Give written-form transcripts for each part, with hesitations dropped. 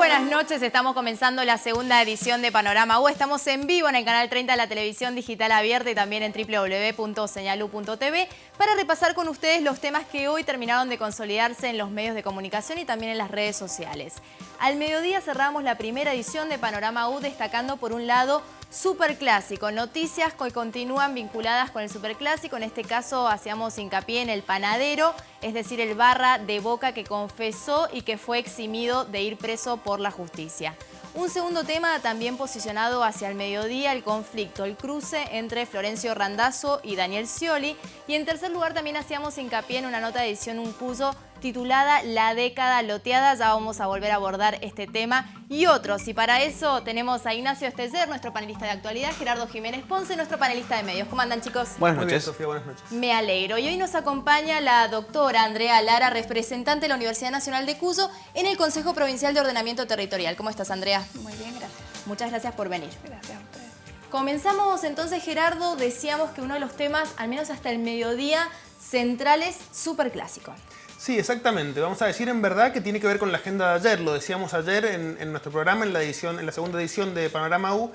buenas noches, estamos comenzando la segunda edición de Panorama U. Estamos en vivo en el canal 30 de la televisión digital abierta y también en www.señalu.tv para repasar con ustedes los temas que hoy terminaron de consolidarse en los medios de comunicación y también en las redes sociales. Al mediodía cerramos la primera edición de Panorama U destacando por un lado Superclásico, noticias que continúan vinculadas con el Superclásico. En este caso hacíamos hincapié en el panadero, es decir, el barra de Boca que confesó y que fue eximido de ir preso por la justicia. Un segundo tema también posicionado hacia el mediodía, el conflicto, el cruce entre Florencio Randazzo y Daniel Scioli. Y en tercer lugar también hacíamos hincapié en una nota de edición Un Cuyo titulada La década loteada. Ya vamos a volver a abordar este tema y otros. Y para eso tenemos a Ignacio Esteller, nuestro panelista de actualidad, Gerardo Jiménez Ponce, nuestro panelista de medios. ¿Cómo andan, chicos? Buenas noches, Sofía, buenas noches. Me alegro. Y hoy nos acompaña la doctora Andrea Lara, representante de la Universidad Nacional de Cuyo en el Consejo Provincial de Ordenamiento Territorial. ¿Cómo estás, Andrea? Muy bien, gracias. Muchas gracias por venir. Gracias a ustedes. Comenzamos entonces, Gerardo. Decíamos que uno de los temas, al menos hasta el mediodía, centrales, Superclásico. Sí, exactamente. Vamos a decir en verdad que tiene que ver con la agenda de ayer. Lo decíamos ayer en nuestro programa, en la segunda edición de Panorama U.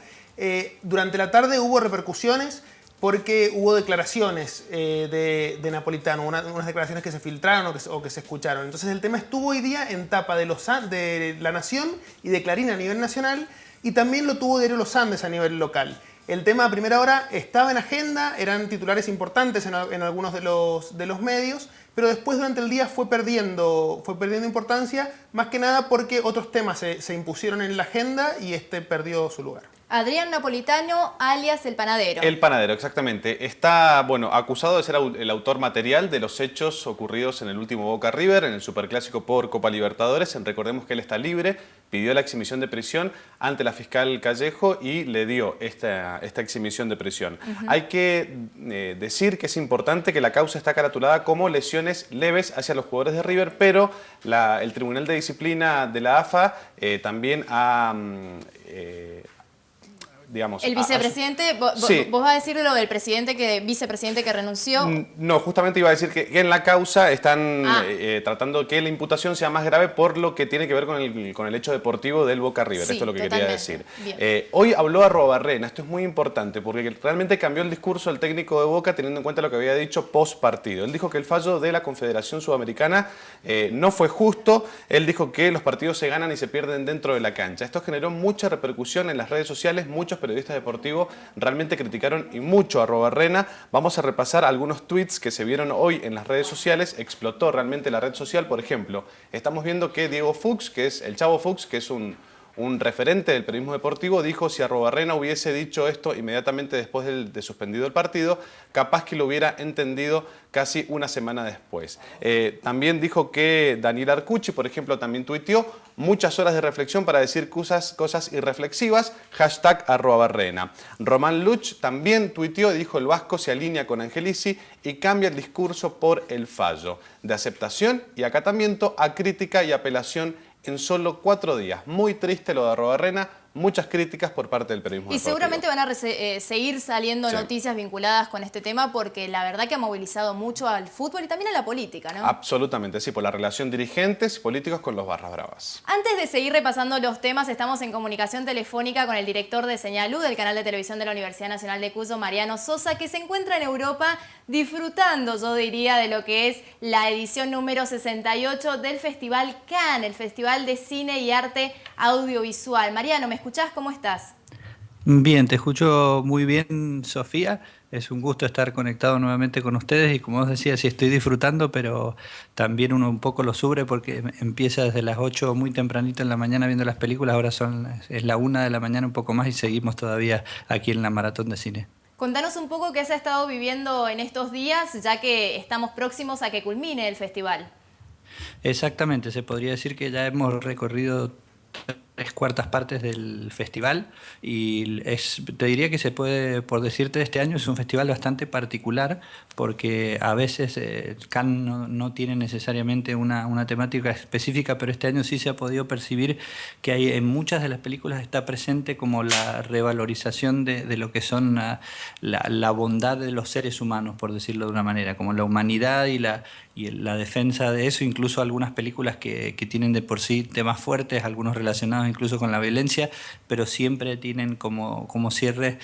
Durante la tarde hubo repercusiones porque hubo declaraciones de Napolitano, unas declaraciones que se filtraron o que se escucharon. Entonces el tema estuvo hoy día en tapa de La Nación y de Clarín a nivel nacional, y también lo tuvo Diario Los Andes a nivel local. El tema a primera hora estaba en agenda, eran titulares importantes en algunos de los medios, pero después durante el día fue perdiendo importancia, más que nada porque otros temas se impusieron en la agenda y este perdió su lugar. Adrián Napolitano, alias El Panadero. El Panadero, exactamente. Está, acusado de ser el autor material de los hechos ocurridos en el último Boca River, en el Superclásico por Copa Libertadores. Recordemos que él está libre, pidió la exhibición de prisión ante la fiscal Callejo y le dio esta exhibición de prisión. Hay que decir que es importante que la causa está caratulada como lesiones leves hacia los jugadores de River, pero el Tribunal de Disciplina de la AFA también ha... el vicepresidente, sí. ¿Vos vas a decir lo del vicepresidente que renunció? No, justamente iba a decir que en la causa están tratando que la imputación sea más grave por lo que tiene que ver con el hecho deportivo del Boca River. Sí, esto es lo que quería decir. Hoy habló Arruabarrena, esto es muy importante porque realmente cambió el discurso del técnico de Boca teniendo en cuenta lo que había dicho post partido. Él dijo que el fallo de la Confederación Sudamericana no fue justo. Él dijo que los partidos se ganan y se pierden dentro de la cancha. Esto generó mucha repercusión en las redes sociales, muchos periodistas deportivos realmente criticaron y mucho a Arruabarrena. Vamos a repasar algunos tweets que se vieron hoy en las redes sociales. Explotó realmente la red social. Por ejemplo, estamos viendo que Diego Fuchs, que es el Chavo Fuchs, que es un referente del periodismo deportivo, dijo si Arruabarrena hubiese dicho esto inmediatamente después de suspendido el partido, capaz que lo hubiera entendido casi una semana después. También dijo que Daniel Arcucci, por ejemplo, también tuiteó muchas horas de reflexión para decir cosas irreflexivas, #Arruabarrena. Román Luch también tuiteó y dijo el vasco se alinea con Angelici y cambia el discurso por el fallo, de aceptación y acatamiento a crítica y apelación en solo 4 días. Muy triste lo de Arruabarrena, muchas críticas por parte del periodismo deportivo. Seguramente van a seguir saliendo noticias vinculadas con este tema porque la verdad que ha movilizado mucho al fútbol y también a la política, ¿no? Absolutamente, sí, por la relación dirigentes y políticos con los barras bravas. Antes de seguir repasando los temas, estamos en comunicación telefónica con el director de Señalu del canal de televisión de la Universidad Nacional de Cuyo, Mariano Sosa, que se encuentra en Europa disfrutando, yo diría, de lo que es la edición número 68 del Festival Cannes, el Festival de Cine y Arte Audiovisual. Mariano, ¿me escuchás? ¿Cómo estás? Bien, te escucho muy bien, Sofía. Es un gusto estar conectado nuevamente con ustedes y como vos decías, sí estoy disfrutando, pero también uno un poco lo sufre porque empieza desde las 8 muy tempranito en la mañana viendo las películas, ahora es la 1 de la mañana un poco más y seguimos todavía aquí en la Maratón de Cine. Contanos un poco qué has estado viviendo en estos días, ya que estamos próximos a que culmine el festival. Exactamente, se podría decir que ya hemos recorrido 3/4 partes del festival y te diría que se puede, por decirte, este año es un festival bastante particular porque a veces Cannes no tiene necesariamente una temática específica, pero este año sí se ha podido percibir que hay, en muchas de las películas está presente como la revalorización de lo que son la bondad de los seres humanos, por decirlo de una manera, como la humanidad y y la defensa de eso, incluso algunas películas que tienen de por sí temas fuertes, algunos relacionados incluso con la violencia, pero siempre tienen como cierre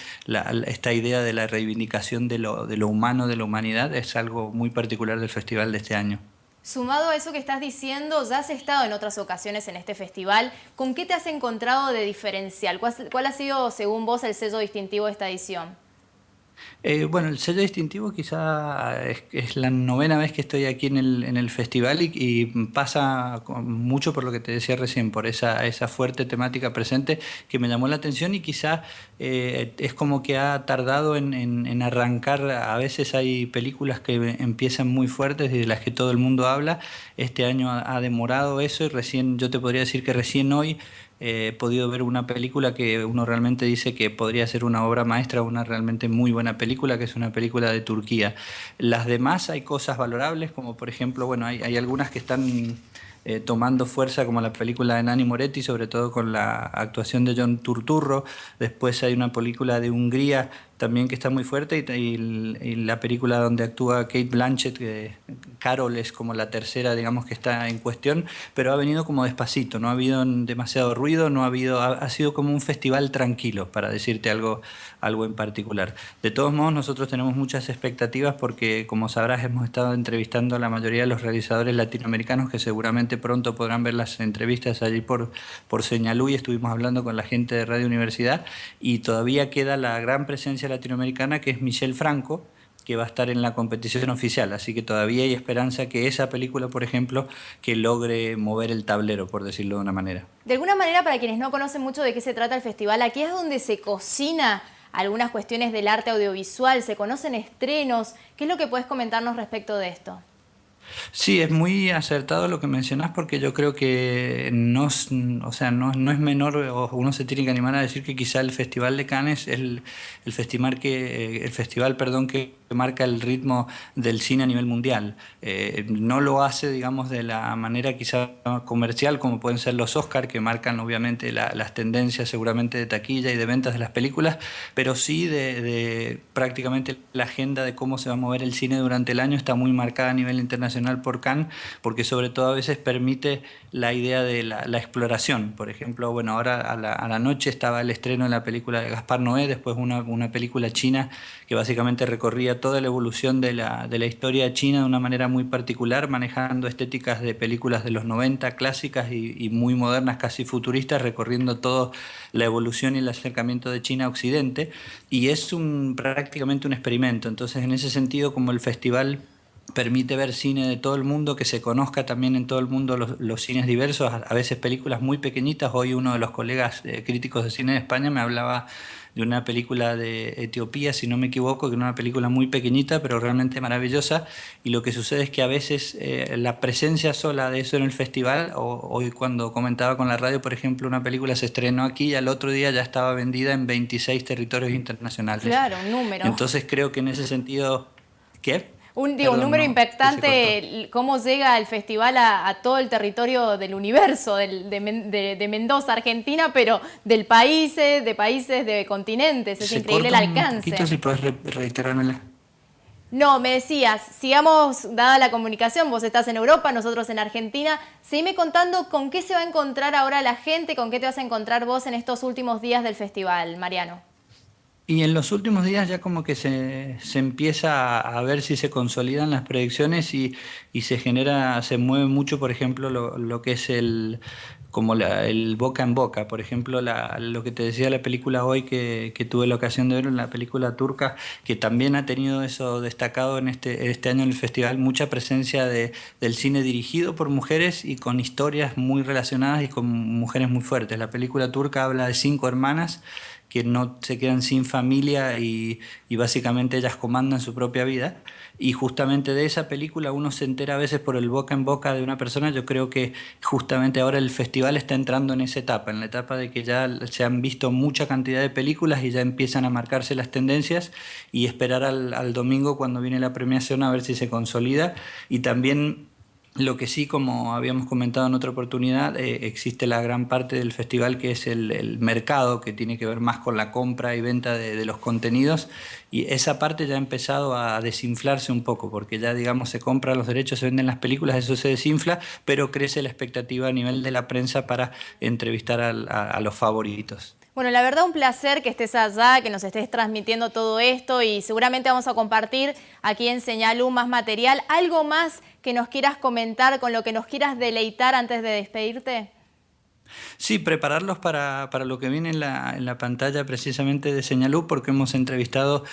esta idea de la reivindicación de lo humano, de la humanidad. Es algo muy particular del festival de este año. Sumado a eso que estás diciendo, ya has estado en otras ocasiones en este festival. ¿Con qué te has encontrado de diferencial? ¿Cuál ha sido, según vos, el sello distintivo de esta edición? Bueno, el sello distintivo quizá es la 9ª vez que estoy aquí en el festival y pasa mucho por lo que te decía recién, por esa fuerte temática presente que me llamó la atención y quizá es como que ha tardado en arrancar. A veces hay películas que empiezan muy fuertes y de las que todo el mundo habla. Este año ha demorado eso y recién, yo te podría decir que recién hoy he podido ver una película que uno realmente dice que podría ser una obra maestra, una realmente muy buena película, que es una película de Turquía. Las demás hay cosas valorables, como por ejemplo, bueno, hay algunas que están tomando fuerza, como la película de Nanni Moretti, sobre todo con la actuación de John Turturro. Después hay una película de Hungría también que está muy fuerte y la película donde actúa Kate Blanchett, Carol, es como la tercera, digamos, que está en cuestión, pero ha venido como despacito, no ha habido demasiado ruido, ha sido como un festival tranquilo, para decirte algo en particular. De todos modos, nosotros tenemos muchas expectativas porque, como sabrás, hemos estado entrevistando a la mayoría de los realizadores latinoamericanos que seguramente pronto podrán ver las entrevistas allí por Señalú, y estuvimos hablando con la gente de Radio Universidad, y todavía queda la gran presencia latinoamericana, que es Michel Franco, que va a estar en la competición oficial, así que todavía hay esperanza que esa película, por ejemplo, que logre mover el tablero, por decirlo de una manera. De alguna manera, para quienes no conocen mucho de qué se trata el festival, aquí es donde se cocina algunas cuestiones del arte audiovisual, se conocen estrenos. ¿Qué es lo que puedes comentarnos respecto de esto? Sí, es muy acertado lo que mencionás, porque yo creo que no es menor, o uno se tiene que animar a decir que quizá el Festival de Cannes es el festival que marca el ritmo del cine a nivel mundial. No lo hace, digamos, de la manera quizá comercial, como pueden ser los Oscar, que marcan obviamente las tendencias seguramente de taquilla y de ventas de las películas, pero sí de prácticamente la agenda de cómo se va a mover el cine durante el año está muy marcada a nivel internacional por Cannes, porque sobre todo a veces permite la idea de la exploración. Por ejemplo, bueno, ahora a la noche estaba el estreno de la película de Gaspar Noé, después una película china que básicamente recorría toda la evolución de la historia china de una manera muy particular, manejando estéticas de películas de los 90 clásicas y muy modernas, casi futuristas, recorriendo toda la evolución y el acercamiento de China a Occidente, y es prácticamente un experimento. Entonces, en ese sentido, como el festival permite ver cine de todo el mundo, que se conozca también en todo el mundo los cines diversos, a veces películas muy pequeñitas. Hoy uno de los colegas críticos de cine de España me hablaba de una película de Etiopía, si no me equivoco, que era una película muy pequeñita pero realmente maravillosa, y lo que sucede es que a veces la presencia sola de eso en el festival, hoy cuando comentaba con la radio, por ejemplo, una película se estrenó aquí y al otro día ya estaba vendida en 26 territorios internacionales. Claro, un número. Entonces creo que en ese sentido... ¿Qué? Un número impactante, cómo llega el festival a todo el territorio del universo, de Mendoza, Argentina, pero de países, de continentes. Es increíble el alcance. Un poquito, si puedes reiterármela. No, me decías, sigamos, dada la comunicación, vos estás en Europa, nosotros en Argentina, seguime contando con qué se va a encontrar ahora la gente, con qué te vas a encontrar vos en estos últimos días del festival, Mariano. Y en los últimos días ya como que se empieza a ver si se consolidan las predicciones y se mueve mucho, por ejemplo, lo que es el boca en boca. Por ejemplo, lo que te decía la película hoy que tuve la ocasión de ver, la película turca, que también ha tenido eso destacado en este año en el festival, mucha presencia del cine dirigido por mujeres y con historias muy relacionadas y con mujeres muy fuertes. La película turca habla de 5 hermanas que no se quedan sin familia y básicamente ellas comandan su propia vida. Y justamente de esa película uno se entera a veces por el boca en boca de una persona. Yo creo que justamente ahora el festival está entrando en esa etapa, en la etapa de que ya se han visto mucha cantidad de películas y ya empiezan a marcarse las tendencias, y esperar al domingo cuando viene la premiación a ver si se consolida. Y también Lo que sí, como habíamos comentado en otra oportunidad, existe la gran parte del festival que es el mercado, que tiene que ver más con la compra y venta de los contenidos, y esa parte ya ha empezado a desinflarse un poco, porque ya, digamos, se compran los derechos, se venden las películas, eso se desinfla, pero crece la expectativa a nivel de la prensa para entrevistar a los favoritos. Bueno, la verdad un placer que estés allá, que nos estés transmitiendo todo esto y seguramente vamos a compartir aquí en Señal U más material. ¿Algo más que nos quieras comentar, con lo que nos quieras deleitar antes de despedirte? Sí, prepararlos para lo que viene en la pantalla precisamente de Señal U, porque hemos entrevistado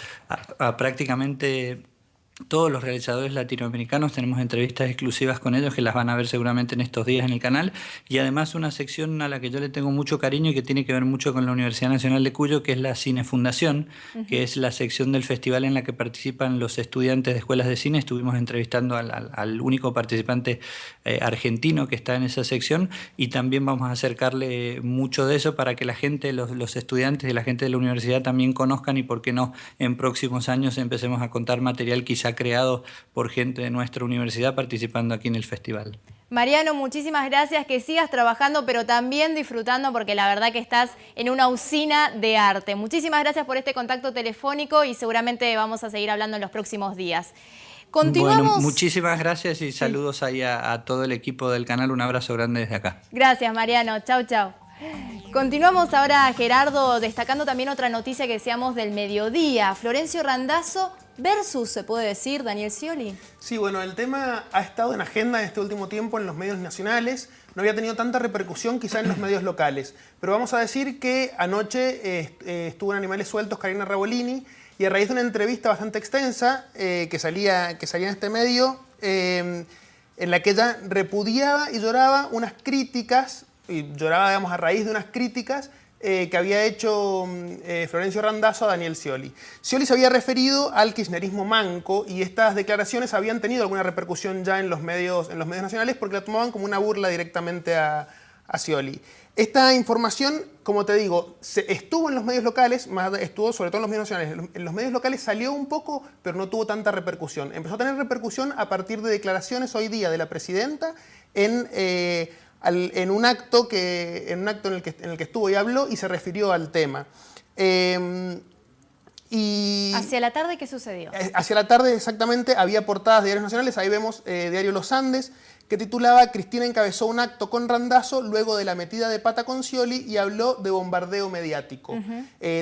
a prácticamente todos los realizadores latinoamericanos. Tenemos entrevistas exclusivas con ellos que las van a ver seguramente en estos días en el canal, y además una sección a la que yo le tengo mucho cariño y que tiene que ver mucho con la Universidad Nacional de Cuyo, que es la Cinefundación, que es la sección del festival en la que participan los estudiantes de escuelas de cine. Estuvimos entrevistando al único participante argentino que está en esa sección, y también vamos a acercarle mucho de eso para que la gente, los estudiantes y la gente de la universidad también conozcan, y por qué no en próximos años empecemos a contar material quizá creado por gente de nuestra universidad participando aquí en el festival. Mariano, muchísimas gracias, que sigas trabajando, pero también disfrutando, porque la verdad que estás en una usina de arte. Muchísimas gracias por este contacto telefónico y seguramente vamos a seguir hablando en los próximos días. Continuamos. Bueno, muchísimas gracias y saludos ahí a todo el equipo del canal. Un abrazo grande desde acá. Gracias, Mariano. Chau, chau. Continuamos ahora, Gerardo, destacando también otra noticia que decíamos del mediodía. Florencio Randazzo versus, se puede decir, Daniel Scioli. Sí, bueno, el tema ha estado en agenda en este último tiempo en los medios nacionales. No había tenido tanta repercusión quizá en los medios locales. Pero vamos a decir que anoche estuvo en Animales Sueltos Karina Rabolini, y a raíz de una entrevista bastante extensa que salía en este medio, en la que ella repudiaba y lloraba unas críticas, y lloraba, digamos, a raíz de unas críticas que había hecho Florencio Randazzo a Daniel Scioli. Scioli se había referido al kirchnerismo manco, y estas declaraciones habían tenido alguna repercusión ya en los medios nacionales, porque la tomaban como una burla directamente a Scioli. Esta información, como te digo, estuvo en los medios locales, estuvo sobre todo en los medios nacionales. En los medios locales salió un poco, pero no tuvo tanta repercusión. Empezó a tener repercusión a partir de declaraciones hoy día de la presidenta en un acto en el que estuvo y habló y se refirió al tema. ¿Hacia la tarde qué sucedió? Hacia la tarde, exactamente, había portadas de diarios nacionales. Ahí vemos Diario Los Andes, que titulaba: Cristina encabezó un acto con Randazzo luego de la metida de pata con Scioli y habló de bombardeo mediático.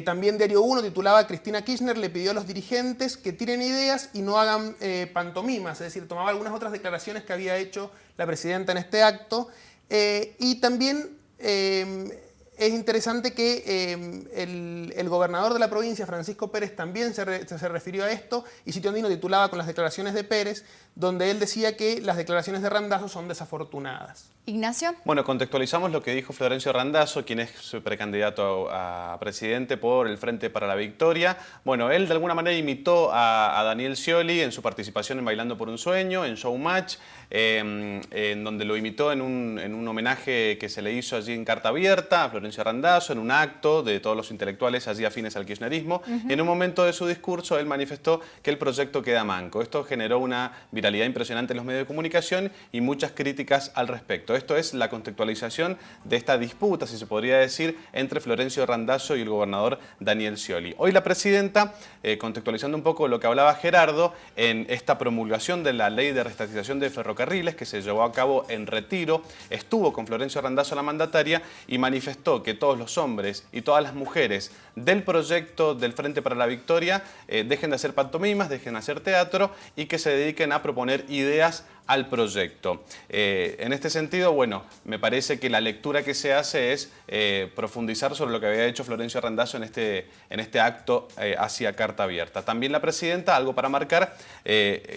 También Diario 1 titulaba: Cristina Kirchner le pidió a los dirigentes que tiren ideas y no hagan pantomimas. Es decir, tomaba algunas otras declaraciones que había hecho la presidenta en este acto. Y también es interesante que el gobernador de la provincia, Francisco Pérez, también se refirió a esto, y Sitio Andino titulaba con las declaraciones de Pérez, donde él decía que las declaraciones de Randazzo son desafortunadas. Ignacio. Bueno, contextualizamos lo que dijo Florencio Randazzo, quien es su precandidato a presidente por el Frente para la Victoria. Bueno, él de alguna manera imitó a Daniel Scioli en su participación en Bailando por un Sueño, en Showmatch, en donde lo imitó en un homenaje que se le hizo allí en Carta Abierta a Florencio Randazzo, en un acto de todos los intelectuales allí afines al kirchnerismo. Y en un momento de su discurso él manifestó que el proyecto queda manco. Esto generó una viralidad impresionante en los medios de comunicación y muchas críticas al respecto. Esto es la contextualización de esta disputa, si se podría decir, entre Florencio Randazzo y el gobernador Daniel Scioli. Hoy la presidenta, contextualizando un poco lo que hablaba Gerardo, en esta promulgación de la ley de reestatización de ferrocarriles que se llevó a cabo en Retiro, estuvo con Florencio Randazzo, la mandataria, y manifestó que todos los hombres y todas las mujeres del proyecto del Frente para la Victoria dejen de hacer pantomimas, dejen de hacer teatro y que se dediquen a proponer ideas al proyecto. En este sentido, bueno, me parece que la lectura que se hace es profundizar sobre lo que había hecho Florencio Randazzo en este acto hacia Carta Abierta. También la presidenta, algo para marcar,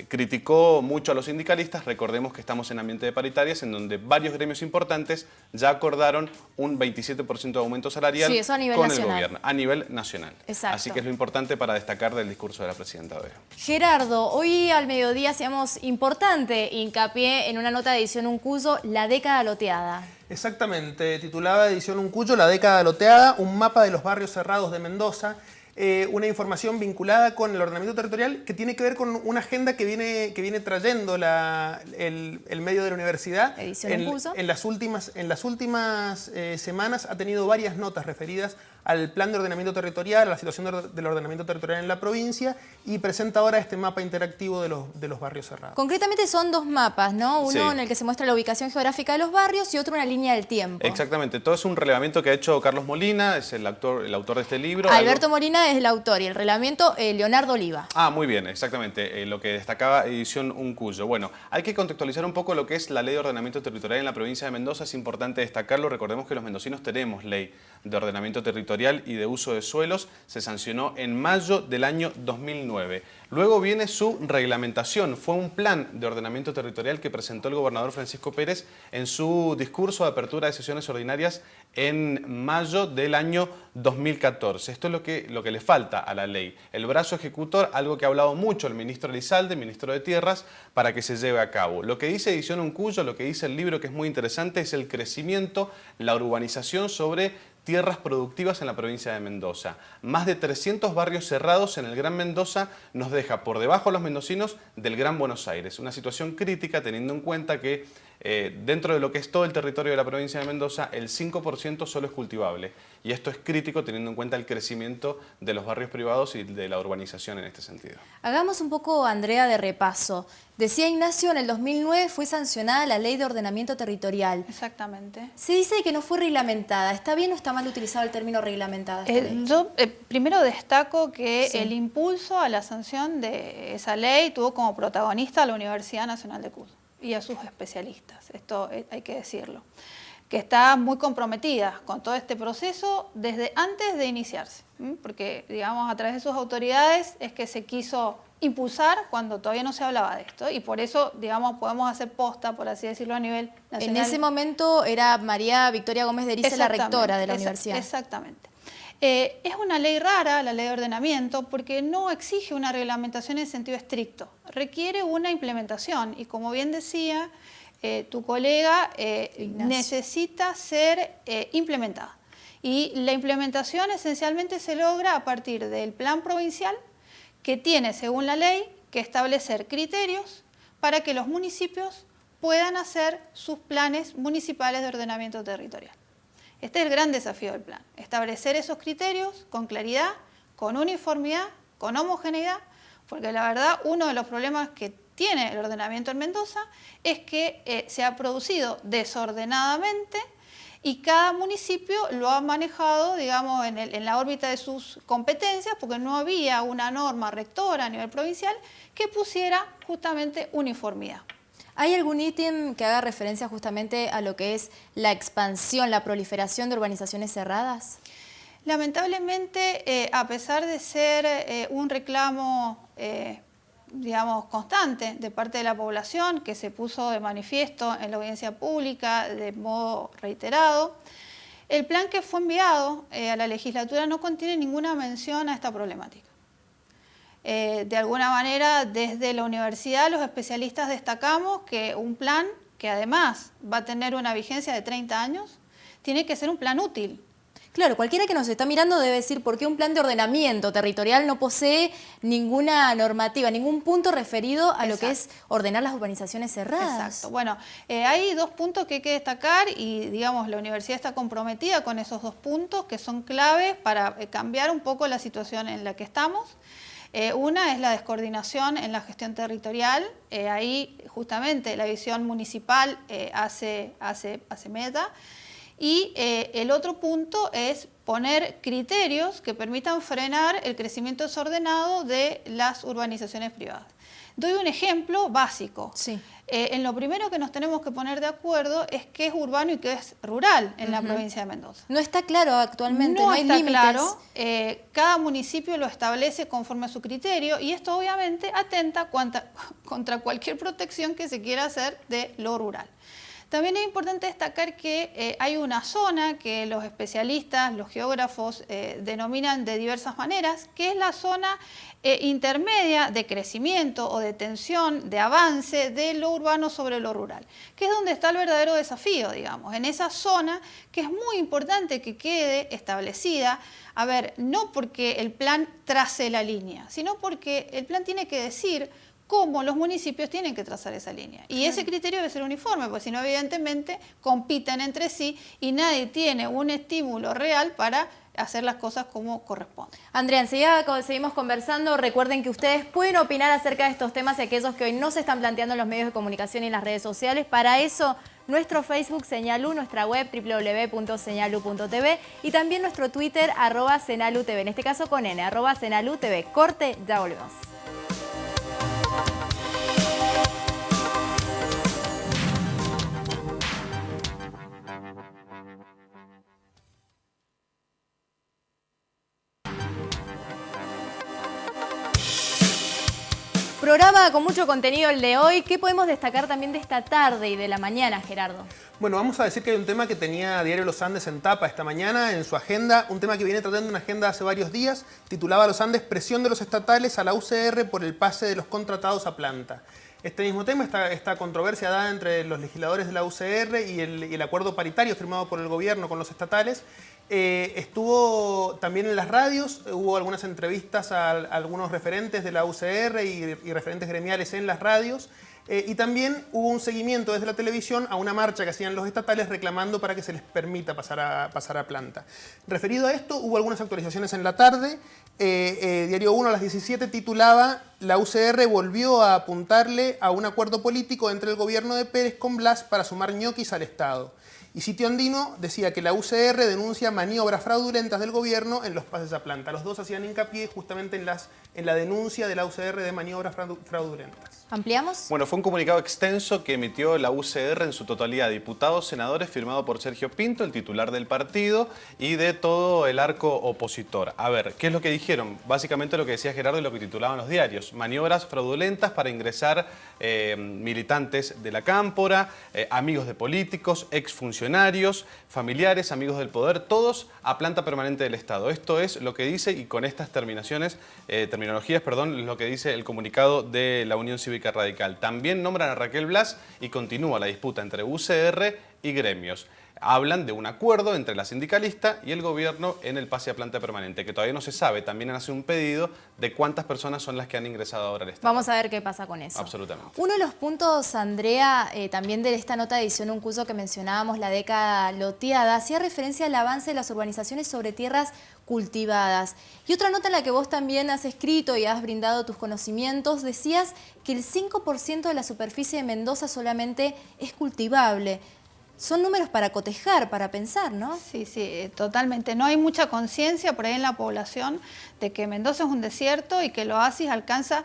criticó mucho a los sindicalistas. Recordemos que estamos en ambiente de paritarias, en donde varios gremios importantes ya acordaron un 27% de aumento salarial con el gobierno, a nivel nacional. Exacto. Así que es lo importante para destacar del discurso de la presidenta de hoy. Gerardo, hoy al mediodía hacíamos importante hincapié en una nota de Edición Uncuyo, la década loteada. Exactamente, titulaba Edición Uncuyo, la década loteada, un mapa de los barrios cerrados de Mendoza. una información vinculada con el ordenamiento territorial que tiene que ver con una agenda que viene trayendo el medio de la universidad. Edición en curso. En las últimas semanas ha tenido varias notas referidas al plan de ordenamiento territorial, a la situación del ordenamiento territorial en la provincia, y presenta ahora este mapa interactivo de los barrios cerrados. Concretamente son dos mapas, ¿no? Uno Sí. en el que se muestra la ubicación geográfica de los barrios y otro una línea del tiempo. Exactamente, todo es un relevamiento que ha hecho Carlos Molina, es el autor de este libro. Alberto Molina es el autor y el reglamento Leonardo Oliva. Ah, muy bien, exactamente, lo que destacaba edición Uncuyo. Bueno, hay que contextualizar un poco lo que es la ley de ordenamiento territorial en la provincia de Mendoza, es importante destacarlo, recordemos que los mendocinos tenemos ley de ordenamiento territorial y de uso de suelos, se sancionó en mayo del año 2009. Luego viene su reglamentación, fue un plan de ordenamiento territorial que presentó el gobernador Francisco Pérez en su discurso de apertura de sesiones ordinarias en mayo del año 2014. Esto es lo que le falta a la ley. El brazo ejecutor, algo que ha hablado mucho el ministro Elizalde, ministro de Tierras, para que se lleve a cabo. Lo que dice edición Uncuyo, lo que dice el libro, que es muy interesante, es el crecimiento, la urbanización sobre tierras productivas en la provincia de Mendoza. Más de 300 barrios cerrados en el Gran Mendoza nos deja por debajo a los mendocinos del Gran Buenos Aires. Una situación crítica teniendo en cuenta que dentro de lo que es todo el territorio de la provincia de Mendoza, el 5% solo es cultivable. Y esto es crítico teniendo en cuenta el crecimiento de los barrios privados y de la urbanización en este sentido. Hagamos un poco, Andrea, de repaso. Decía Ignacio, en el 2009 fue sancionada la Ley de Ordenamiento Territorial. Exactamente. Se dice que no fue reglamentada. ¿Está bien o está mal utilizado el término reglamentada? esta ley? Yo primero destaco que Sí. el impulso a la sanción de esa ley tuvo como protagonista a la Universidad Nacional de Cuyo y a sus especialistas, esto hay que decirlo, que está muy comprometida con todo este proceso desde antes de iniciarse, porque digamos a través de sus autoridades es que se quiso impulsar cuando todavía no se hablaba de esto y por eso digamos podemos hacer posta, por así decirlo, a nivel nacional. En ese momento era María Victoria Gómez de Erice la Exactamente, rectora de la universidad. Exactamente. Es una ley rara, la ley de ordenamiento, porque no exige una reglamentación en sentido estricto, requiere una implementación y como bien decía tu colega, necesita ser implementada. Y la implementación esencialmente se logra a partir del plan provincial que tiene, según la ley, que establecer criterios para que los municipios puedan hacer sus planes municipales de ordenamiento territorial. Este es el gran desafío del plan, establecer esos criterios con claridad, con uniformidad, con homogeneidad, porque la verdad uno de los problemas que tiene el ordenamiento en Mendoza es que se ha producido desordenadamente y cada municipio lo ha manejado, digamos, en la órbita de sus competencias, porque no había una norma rectora a nivel provincial que pusiera justamente uniformidad. ¿Hay algún ítem que haga referencia justamente a lo que es la expansión, la proliferación de urbanizaciones cerradas? Lamentablemente, a pesar de ser un reclamo, digamos, constante de parte de la población, que se puso de manifiesto en la audiencia pública de modo reiterado, el plan que fue enviado a la legislatura no contiene ninguna mención a esta problemática. De alguna manera, desde la universidad los especialistas destacamos que un plan que además va a tener una vigencia de 30 años, tiene que ser un plan útil. Claro, cualquiera que nos está mirando debe decir por qué un plan de ordenamiento territorial no posee ninguna normativa, ningún punto referido a lo que es ordenar las urbanizaciones cerradas. Exacto. Bueno, hay dos puntos que hay que destacar y, digamos, la universidad está comprometida con esos dos puntos que son claves para cambiar un poco la situación en la que estamos. Una es la descoordinación en la gestión territorial. Ahí justamente la visión municipal hace meta. Y el otro punto es poner criterios que permitan frenar el crecimiento desordenado de las urbanizaciones privadas. Doy un ejemplo básico. Sí. En lo primero que nos tenemos que poner de acuerdo es qué es urbano y qué es rural en la provincia de Mendoza. No está claro actualmente, no hay está límites. claro. Cada municipio lo establece conforme a su criterio y esto obviamente atenta contra cualquier protección que se quiera hacer de lo rural. También es importante destacar que hay una zona que los especialistas, los geógrafos denominan de diversas maneras, que es la zona intermedia de crecimiento o de tensión, de avance de lo urbano sobre lo rural, que es donde está el verdadero desafío, digamos, en esa zona que es muy importante que quede establecida, a ver, no porque el plan trace la línea, sino porque el plan tiene que decir cómo los municipios tienen que trazar esa línea. Y ese criterio debe ser uniforme, porque si no, evidentemente, compiten entre sí y nadie tiene un estímulo real para hacer las cosas como corresponde. Andrea, enseguida seguimos conversando. Recuerden que ustedes pueden opinar acerca de estos temas y aquellos que hoy no se están planteando en los medios de comunicación y en las redes sociales. Para eso, nuestro Facebook Señalú, nuestra web www.señalu.tv y también nuestro Twitter @senalutv, en este caso con N, @senalutv. Corte, ya volvemos. Programa con mucho contenido el de hoy. ¿Qué podemos destacar también de esta tarde y de la mañana, Gerardo? Bueno, vamos a decir que hay un tema que tenía Diario Los Andes en tapa esta mañana en su agenda, un tema que viene tratando en agenda hace varios días, titulaba Los Andes, presión de los estatales a la UCR por el pase de los contratados a planta. Este mismo tema, esta controversia dada entre los legisladores de la UCR y el acuerdo paritario firmado por el gobierno con los estatales, estuvo también en las radios, hubo algunas entrevistas a algunos referentes de la UCR y referentes gremiales en las radios, y también hubo un seguimiento desde la televisión a una marcha que hacían los estatales reclamando para que se les permita pasar a planta. Referido a esto, hubo algunas actualizaciones en la tarde. Diario 1 a las 17 titulaba «La UCR volvió a apuntarle a un acuerdo político entre el gobierno de Pérez con Blas para sumar ñoquis al Estado». Y Sitio Andino decía que la UCR denuncia maniobras fraudulentas del gobierno en los pases a planta. Los dos hacían hincapié justamente en la denuncia de la UCR de maniobras fraudulentas. ¿Ampliamos? Bueno, fue un comunicado extenso que emitió la UCR en su totalidad, diputados, senadores, firmado por Sergio Pinto, el titular del partido, y de todo el arco opositor. A ver, ¿qué es lo que dijeron? Básicamente lo que decía Gerardo y lo que titulaban los diarios. Maniobras fraudulentas para ingresar militantes de la Cámpora, amigos de políticos, exfuncionarios, familiares, amigos del poder, todos a planta permanente del Estado. Esto es lo que dice, y con estas terminologías, es lo que dice el comunicado de la Unión Cívica Radical. También nombran a Raquel Blas y continúa la disputa entre UCR y gremios. Hablan de un acuerdo entre la sindicalista y el gobierno en el pase a planta permanente, que todavía no se sabe. También hace un pedido de cuántas personas son las que han ingresado ahora al Estado. Vamos a ver qué pasa con eso. Absolutamente. Uno de los puntos, Andrea, también de esta nota de edición, un curso que mencionábamos, la década loteada, hacía referencia al avance de las urbanizaciones sobre tierras cultivadas. Y otra nota en la que vos también has escrito y has brindado tus conocimientos, decías que el 5% de la superficie de Mendoza solamente es cultivable. Son números para cotejar, para pensar, ¿no? Sí, totalmente. No hay mucha conciencia por ahí en la población de que Mendoza es un desierto y que el oasis alcanza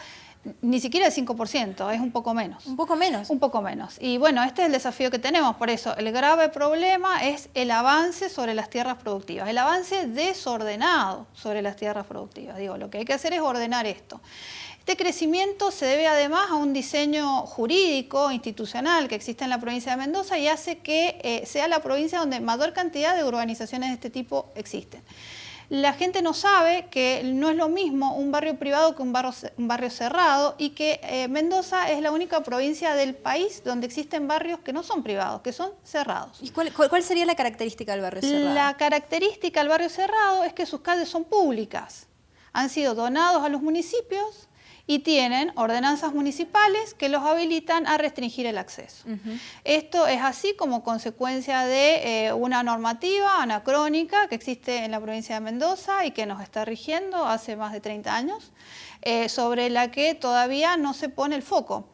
ni siquiera el 5%, es un poco menos. ¿Un poco menos? Un poco menos. Y bueno, este es el desafío que tenemos. Por eso, el grave problema es el avance sobre las tierras productivas, el avance desordenado sobre las tierras productivas. Digo, lo que hay que hacer es ordenar esto. Este crecimiento se debe además a un diseño jurídico, institucional que existe en la provincia de Mendoza y hace que sea la provincia donde mayor cantidad de urbanizaciones de este tipo existen. La gente no sabe que no es lo mismo un barrio privado que un barrio cerrado y que Mendoza es la única provincia del país donde existen barrios que no son privados, que son cerrados. ¿Y cuál sería la característica del barrio cerrado? La característica del barrio cerrado es que sus calles son públicas, han sido donados a los municipios y tienen ordenanzas municipales que los habilitan a restringir el acceso. Esto es así como consecuencia de una normativa anacrónica que existe en la provincia de Mendoza y que nos está rigiendo hace más de 30 años, sobre la que todavía no se pone el foco.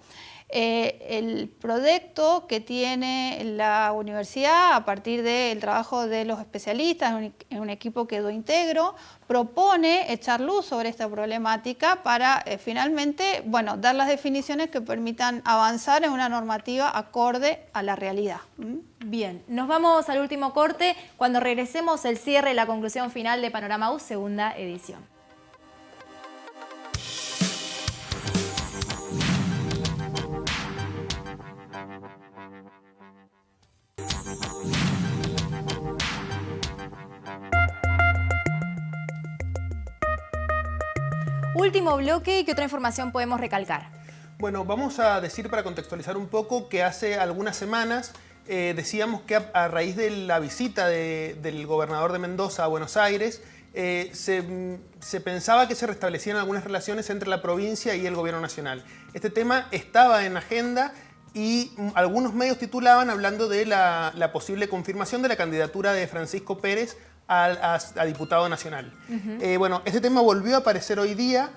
El proyecto que tiene la universidad a partir del trabajo de los especialistas en un equipo que yo integro propone echar luz sobre esta problemática para finalmente dar las definiciones que permitan avanzar en una normativa acorde a la realidad. Bien, nos vamos al último corte. Cuando regresemos, el cierre y la conclusión final de Panorama U, segunda edición. Último bloque, ¿qué otra información podemos recalcar? Bueno, vamos a decir para contextualizar un poco que hace algunas semanas decíamos que a raíz de la visita del gobernador de Mendoza a Buenos Aires, se pensaba que se restablecían algunas relaciones entre la provincia y el gobierno nacional. Este tema estaba en agenda y algunos medios titulaban hablando de la posible confirmación de la candidatura de Francisco Pérez a diputado nacional. Bueno, este tema volvió a aparecer hoy día,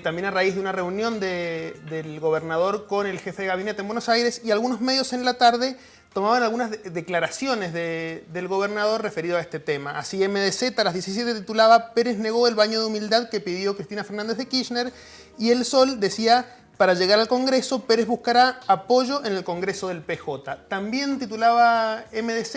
también a raíz de una reunión del gobernador con el jefe de gabinete en Buenos Aires, y algunos medios en la tarde tomaban algunas declaraciones del gobernador referido a este tema. Así MDZ a las 17 titulaba: Pérez negó el baño de humildad que pidió Cristina Fernández de Kirchner, y El Sol decía: para llegar al Congreso, Pérez buscará apoyo en el Congreso del PJ. También titulaba MDZ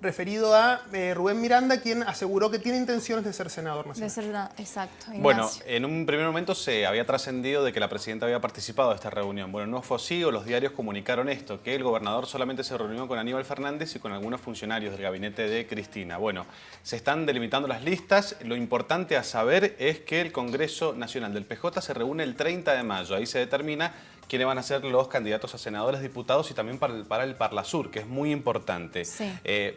referido a Rubén Miranda, quien aseguró que tiene intenciones de ser senador nacional. Exacto, Ignacio. Bueno, en un primer momento se había trascendido de que la presidenta había participado de esta reunión. Bueno, no fue así, o los diarios comunicaron esto, que el gobernador solamente se reunió con Aníbal Fernández y con algunos funcionarios del gabinete de Cristina. Bueno, se están delimitando las listas. Lo importante a saber es que el Congreso Nacional del PJ se reúne el 30 de mayo. Ahí se determina quiénes van a ser los candidatos a senadores, diputados y también para el Parlasur, que es muy importante. Sí.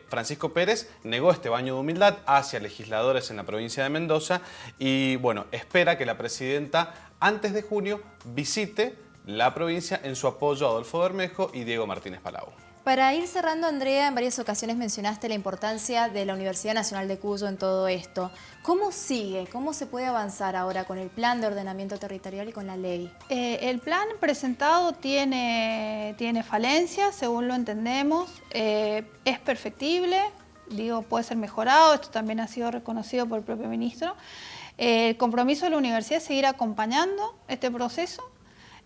Francisco Pérez negó este baño de humildad hacia legisladores en la provincia de Mendoza y, bueno, espera que la presidenta antes de junio visite la provincia en su apoyo a Adolfo Bermejo y Diego Martínez Palau. Para ir cerrando, Andrea, en varias ocasiones mencionaste la importancia de la Universidad Nacional de Cuyo en todo esto. ¿Cómo sigue? ¿Cómo se puede avanzar ahora con el plan de ordenamiento territorial y con la ley? El plan presentado tiene falencias, según lo entendemos. Es perfectible, digo, puede ser mejorado. Esto también ha sido reconocido por el propio ministro. El compromiso de la universidad es seguir acompañando este proceso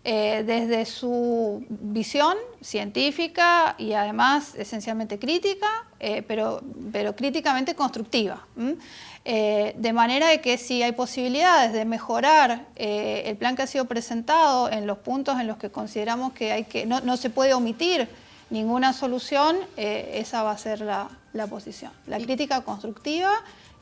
desde su visión científica y además esencialmente crítica, pero críticamente constructiva. De manera de que si hay posibilidades de mejorar el plan que ha sido presentado en los puntos en los que consideramos que no se puede omitir ninguna solución, esa va a ser la posición. La crítica constructiva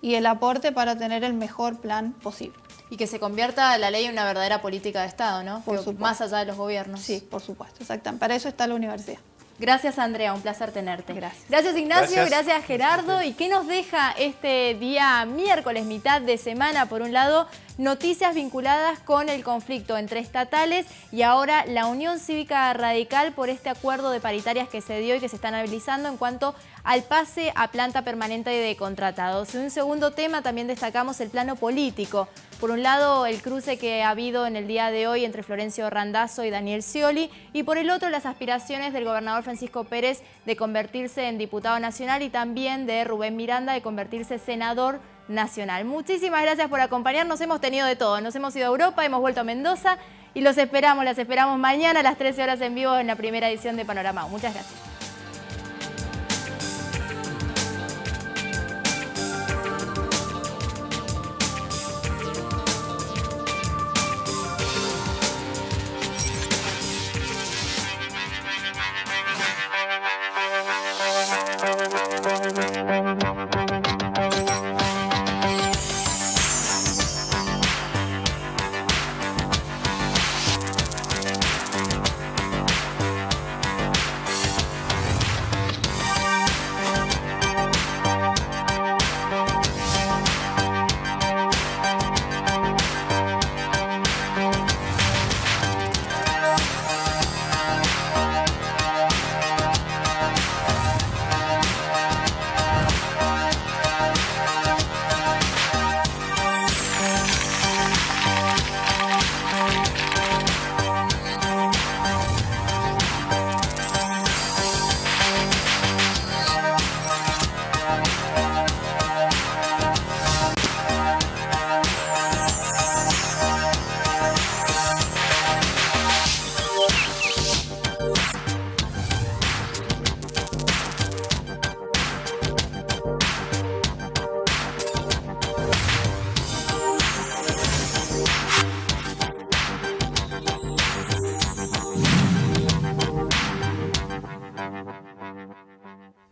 y el aporte para tener el mejor plan posible. Y que se convierta la ley en una verdadera política de Estado, ¿no? Por supuesto. Más allá de los gobiernos. Sí, por supuesto, exactamente. Para eso está la universidad. Gracias, Andrea, un placer tenerte. Gracias. Gracias, Ignacio, Gracias. gracias, Gerardo. ¿Y qué nos deja este día miércoles, mitad de semana? Por un lado, noticias vinculadas con el conflicto entre estatales y ahora la Unión Cívica Radical por este acuerdo de paritarias que se dio y que se está analizando en cuanto al pase a planta permanente de contratados. En un segundo tema también destacamos el plano político. Por un lado, el cruce que ha habido en el día de hoy entre Florencio Randazzo y Daniel Scioli, y por el otro, las aspiraciones del gobernador Francisco Pérez de convertirse en diputado nacional y también de Rubén Miranda de convertirse senador nacional. Muchísimas gracias por acompañarnos, hemos tenido de todo, nos hemos ido a Europa, hemos vuelto a Mendoza y las esperamos mañana a las 13 horas en vivo en la primera edición de Panorama. Muchas gracias.